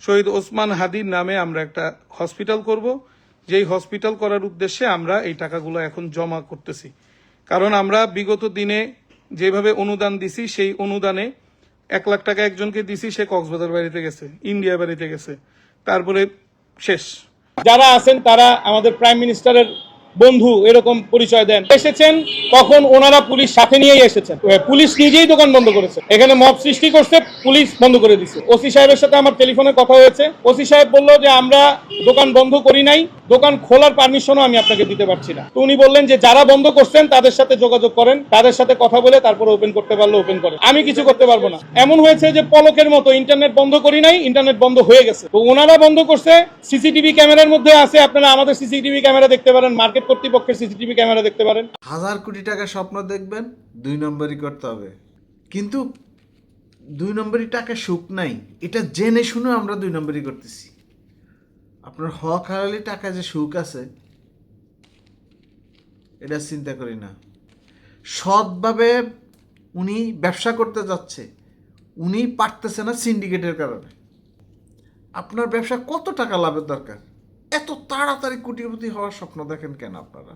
শহীদ ওসমান হাদির নামে আমরা একটা হসপিটাল করব, যেই হসপিটাল করার উদ্দেশ্যে আমরা এই টাকাগুলো এখন জমা করতেছি। কারণ আমরা বিগত দিনে যেভাবে অনুদান দিছি, সেই অনুদানে 1 লাখ টাকা একজনকে দিছি, সে কক্সবাজার বাড়িতে গেছে, ইন্ডিয়া বাড়িতে গেছে, তারপরে শেষ। যারা আছেন তারা আমাদের প্রাইম মিনিস্টারের বন্ধু এরকম পরিচয় দেন, এসেছেন কখন ওনারা পুলিশ সাথে নিয়েই এসেছেন, পুলিশ নিজেই দোকান বন্ধ করেছে, এখানে মব সৃষ্টি করছে, পুলিশ বন্ধ করে দিচ্ছে। ওসি সাহেবের সাথে আমার টেলিফোনে কথা হয়েছে, ওসি সাহেব বলল যে আমরা দোকান বন্ধ করি নাই, দোকান খোলার পারমিশনও আমি আপনাকে দিতে পারছি না। তো উনি বললেন যে যারা বন্ধ করছেন তাদের সাথে যোগাযোগ করেন, তাদের সাথে কথা বলে তারপরে ওপেন করতে পারলে ওপেন করেন, আমি কিছু করতে পারবো না। এমন হয়েছে যে পলকের মতো ইন্টারনেট বন্ধ করি নাই, ইন্টারনেট বন্ধ হয়ে গেছে। তো ওনারা বন্ধ করছে, সিসিটিভি ক্যামেরার মধ্যে আছে, আপনারা আমাদের সিসিটিভি ক্যামেরা দেখতে পারেন, মার্কেট কর্তৃপক্ষের সিসিটিভি ক্যামেরা দেখতে পারেন। 1000 কোটি টাকা স্বপ্ন দেখবেন, 2 নম্বরই করতে হবে। কিন্তু 2 নম্বরই টাকা সুখ নাই, এটা জেনে শুনে আমরা 2 নম্বরই করতেছি। আপনার হক হারালে টাকা যে সুখ আছে এটা চিন্তা করি না। সৎভাবে উনি ব্যবসা করতে যাচ্ছে, উনি পারতেছে না সিন্ডিকেটের কারণে। আপনার ব্যবসা কত টাকা লাভের দরকার? এত তাড়াতাড়ি কোটিপতি হওয়ার স্বপ্ন দেখেন কেন আপনারা?